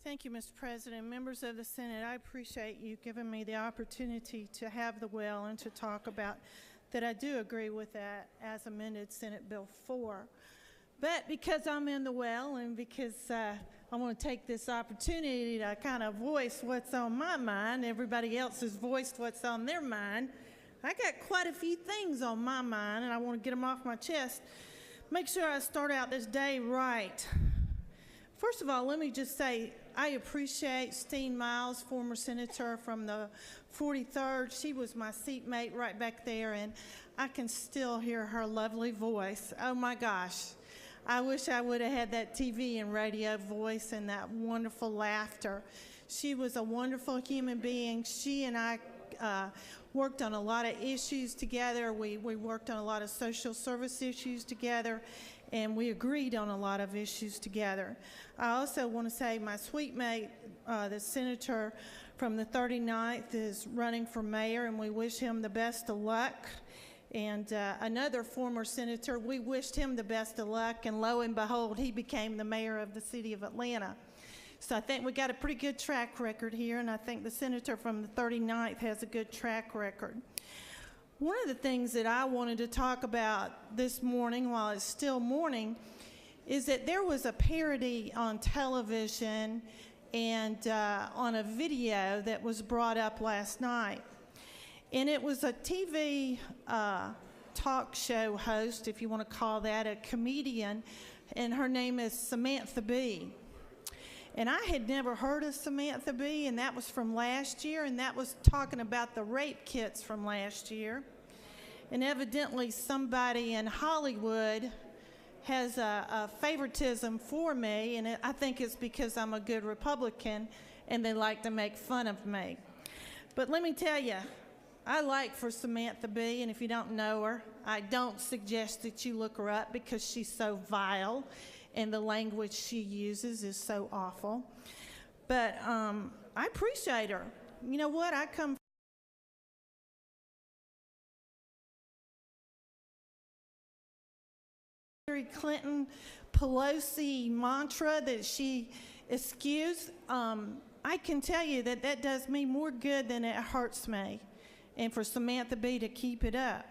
Thank you, Mr. President. Members of the Senate, I appreciate you giving me the opportunity to have the well and to talk about that. I do agree with that as amended Senate Bill 4. But because I'm in the well and because I want to take this opportunity to kind of voice what's on my mind, everybody else has voiced what's on their mind. I got quite a few things on my mind and I want to get them off my chest. Make sure I start out this day right. First of all, let me just say I appreciate Steen Miles, former senator from the 43rd. She was my seatmate right back there, and I can still hear her lovely voice. Oh my gosh. I wish I would have had that TV and radio voice and that wonderful laughter. She was a wonderful human being. She and I worked on a lot of issues together. We worked on a lot of social service issues together, and we agreed on a lot of issues together. I also want to say my sweet mate, the senator from the 39th, is running for mayor, and we wish him the best of luck. And another former senator, we wished him the best of luck, and lo and behold, he became the mayor of the city of Atlanta. So I think we got a pretty good track record here, and I think the senator from the 39th has a good track record. One of the things that I wanted to talk about this morning while it's still morning is that there was a parody on television and on a video that was brought up last night. And it was a TV talk show host, if you want to call that, a comedian, and her name is Samantha Bee. And I had never heard of Samantha Bee, and that was from last year, and that was talking about the rape kits from last year. And evidently somebody in Hollywood has a favoritism for me, and I think it's because I'm a good Republican, and they like to make fun of me. But let me tell you, I like for Samantha Bee, and if you don't know her, I don't suggest that you look her up because she's so vile, and the language she uses is so awful. But I appreciate her. You know what? I come Hillary Clinton Pelosi mantra that she eschews. I can tell you that that does me more good than it hurts me, and for Samantha Bee to keep it up.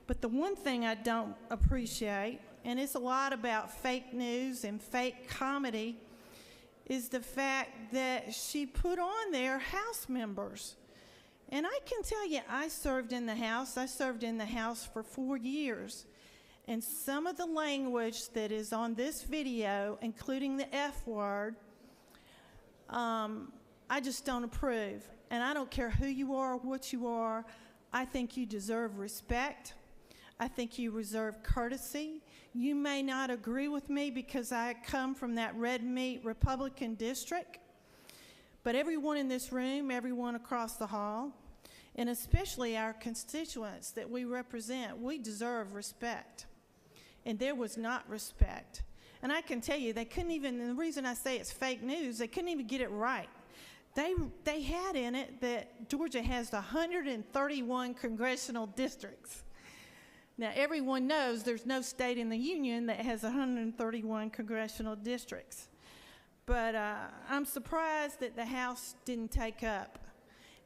But the one thing I don't appreciate, and it's a lot about fake news and fake comedy, is the fact that she put on there House members. And I can tell you, I served in the House. I served in the House for 4 years. And some of the language that is on this video, including the F word, I just don't approve. And I don't care who you are or what you are. I think you deserve respect. I think you deserve courtesy. You may not agree with me because I come from that red meat Republican district, but everyone in this room, everyone across the hall, and especially our constituents that we represent, we deserve respect. And there was not respect. And I can tell you, they couldn't even, and the reason I say it's fake news, they couldn't even get it right. They had in it that Georgia has 131 congressional districts. Now, everyone knows there's no state in the union that has 131 congressional districts. But I'm surprised that the House didn't take up.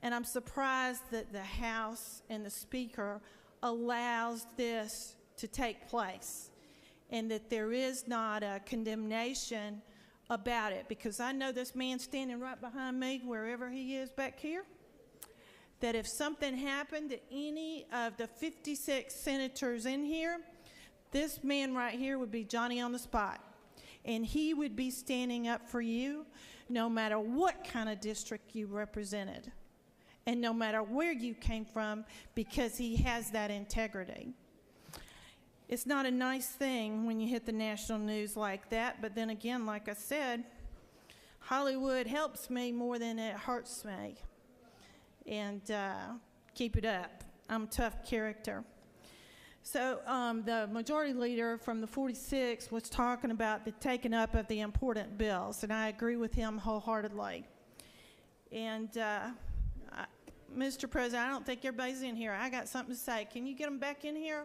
And I'm surprised that the House and the Speaker allows this to take place, and that there is not a condemnation about it, because I know this man standing right behind me, wherever he is back here, that if something happened to any of the 56 senators in here, this man right here would be Johnny on the spot, and he would be standing up for you no matter what kind of district you represented and no matter where you came from, because he has that integrity. It's not a nice thing when you hit the national news like that, but then again, like I said, Hollywood helps me more than it hurts me. And keep it up. I'm a tough character. So the majority leader from the 46 was talking about the taking up of the important bills, and I agree with him wholeheartedly. And Mr. President, I don't think everybody's in here. I got something to say. Can you get them back in here?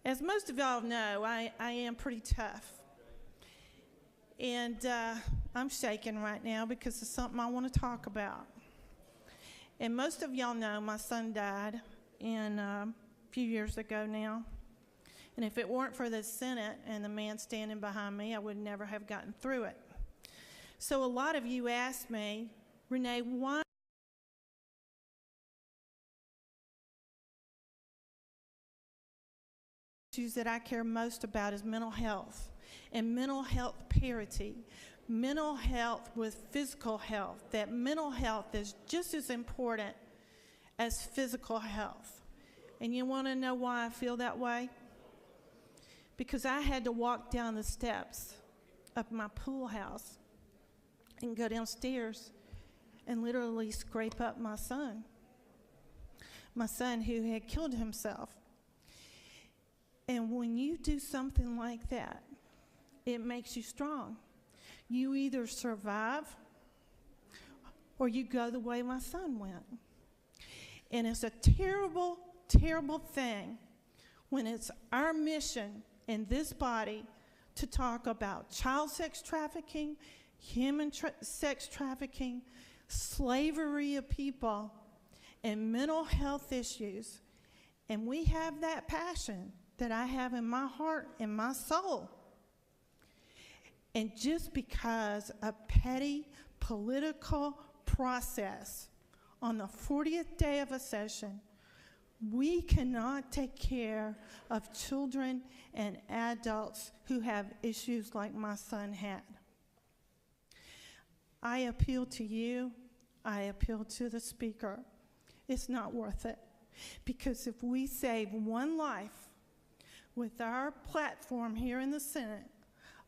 As most of y'all know, I am pretty tough. And I'm shaking right now because it's something I want to talk about. And most of y'all know my son died a few years ago now. And if it weren't for the Senate and the man standing behind me, I would never have gotten through it. So a lot of you asked me, Renee, why issues that I care most about is mental health and mental health parity, mental health with physical health, that mental health is just as important as physical health. And you want to know why I feel that way? Because I had to walk down the steps of my pool house and go downstairs and literally scrape up my son who had killed himself. And when you do something like that, it makes you strong. You either survive or you go the way my son went. And it's a terrible, terrible thing when it's our mission in this body to talk about child sex trafficking, human sex trafficking, slavery of people, and mental health issues. And we have that passion that I have in my heart and my soul. And just because a petty political process on the 40th day of a session, we cannot take care of children and adults who have issues like my son had. I appeal to you. I appeal to the speaker. It's not worth it. Because if we save one life with our platform here in the Senate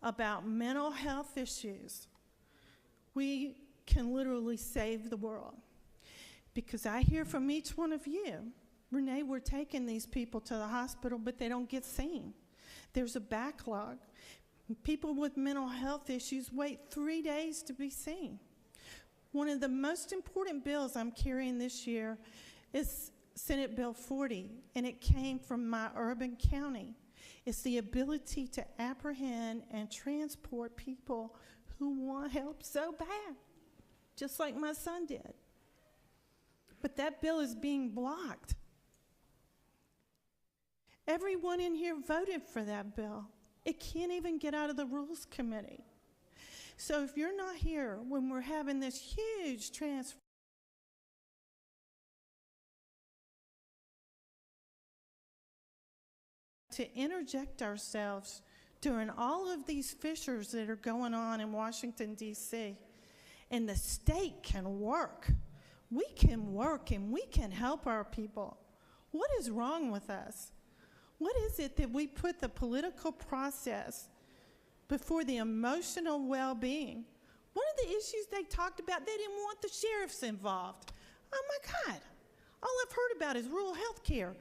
about mental health issues, we can literally save the world. Because I hear from each one of you, Renee, we're taking these people to the hospital, but they don't get seen. There's a backlog. People with mental health issues wait 3 days to be seen. One of the most important bills I'm carrying this year is Senate Bill 40, and it came from my urban county. It's the ability to apprehend and transport people who want help so bad, just like my son did. But that bill is being blocked. Everyone in here voted for that bill. It can't even get out of the Rules Committee. So if you're not here when we're having this huge transfer, to interject ourselves during all of these fissures that are going on in Washington, D.C., and the state can work. We can work and we can help our people. What is wrong with us? What is it that we put the political process before the emotional well-being? One of the issues they talked about, they didn't want the sheriffs involved. Oh my God, all I've heard about is rural health care.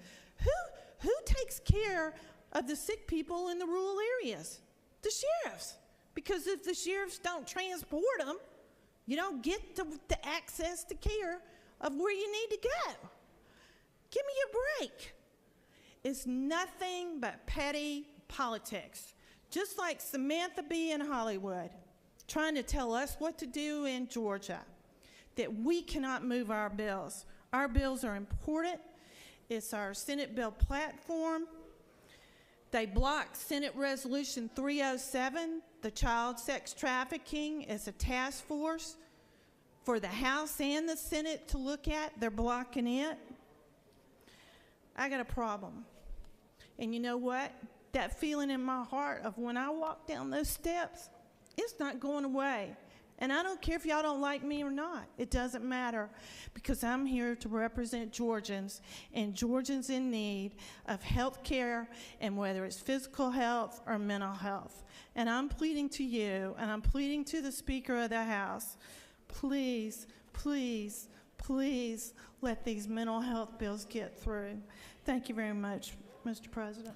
Who takes care of the sick people in the rural areas? The sheriffs. Because if the sheriffs don't transport them, you don't get the access to care of where you need to go. Give me a break. It's nothing but petty politics. Just like Samantha Bee in Hollywood, trying to tell us what to do in Georgia, that we cannot move our bills. Our bills are important. It's our Senate bill platform. They blocked Senate Resolution 307, the child sex trafficking, as a task force for the House and the Senate to look at. They're blocking it. I got a problem. And you know what? That feeling in my heart of when I walk down those steps, it's not going away. And I don't care if y'all don't like me or not. It doesn't matter, because I'm here to represent Georgians, and Georgians in need of health care, and whether it's physical health or mental health. And I'm pleading to you, and I'm pleading to the Speaker of the House, please, please, please let these mental health bills get through. Thank you very much, Mr. President.